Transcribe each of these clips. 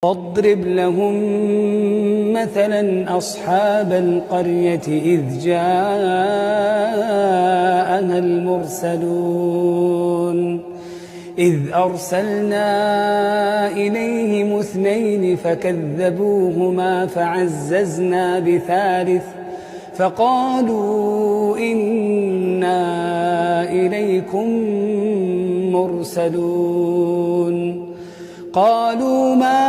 واضرب لهم مثلا أصحاب القرية إذ جاءها المرسلون إذ أرسلنا إليهم اثنين فكذبوهما فعززنا بثالث فقالوا إنا إليكم مرسلون قالوا ما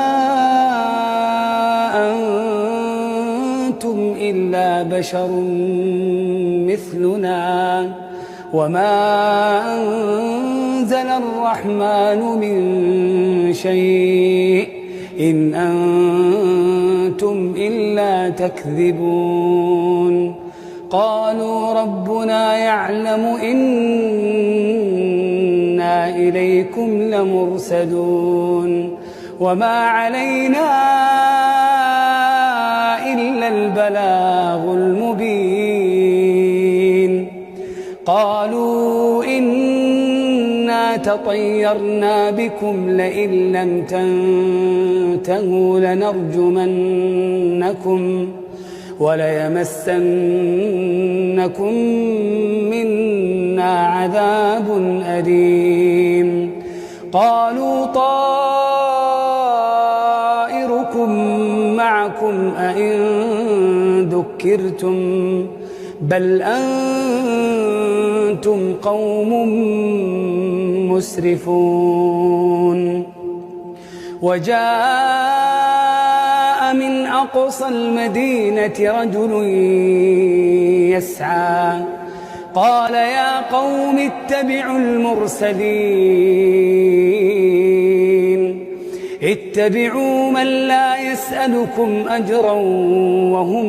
أنتم إلا بشر مثلنا وما أنزل الرحمن من شيء إن أنتم إلا تكذبون قالوا ربنا يعلم إنا إليكم لمرسلون وما علينا إلا البلاغ المبين قالوا إنا تطيرنا بكم لئن لم تنتهوا لنرجمنكم وليمسنكم منا عذاب أليم قالوا طائركم معكم أئن ذكرتم بل أنتم قوم مسرفون وجاء من أقصى المدينة رجل يسعى قال يا قوم اتبعوا المرسلين اتبعوا من لا يسألكم أجرا وهم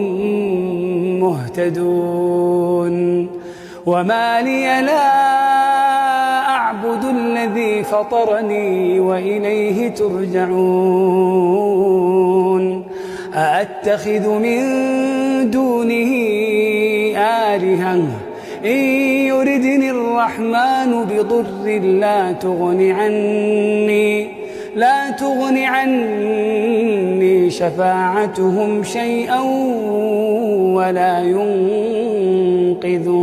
مهتدون وما لي لا أعبد الذي فطرني وإليه ترجعون أأتخذ من دونه آلهة إن يردني الرحمن بضر لا تغن عني شفاعتهم شيئا ولا ينقذون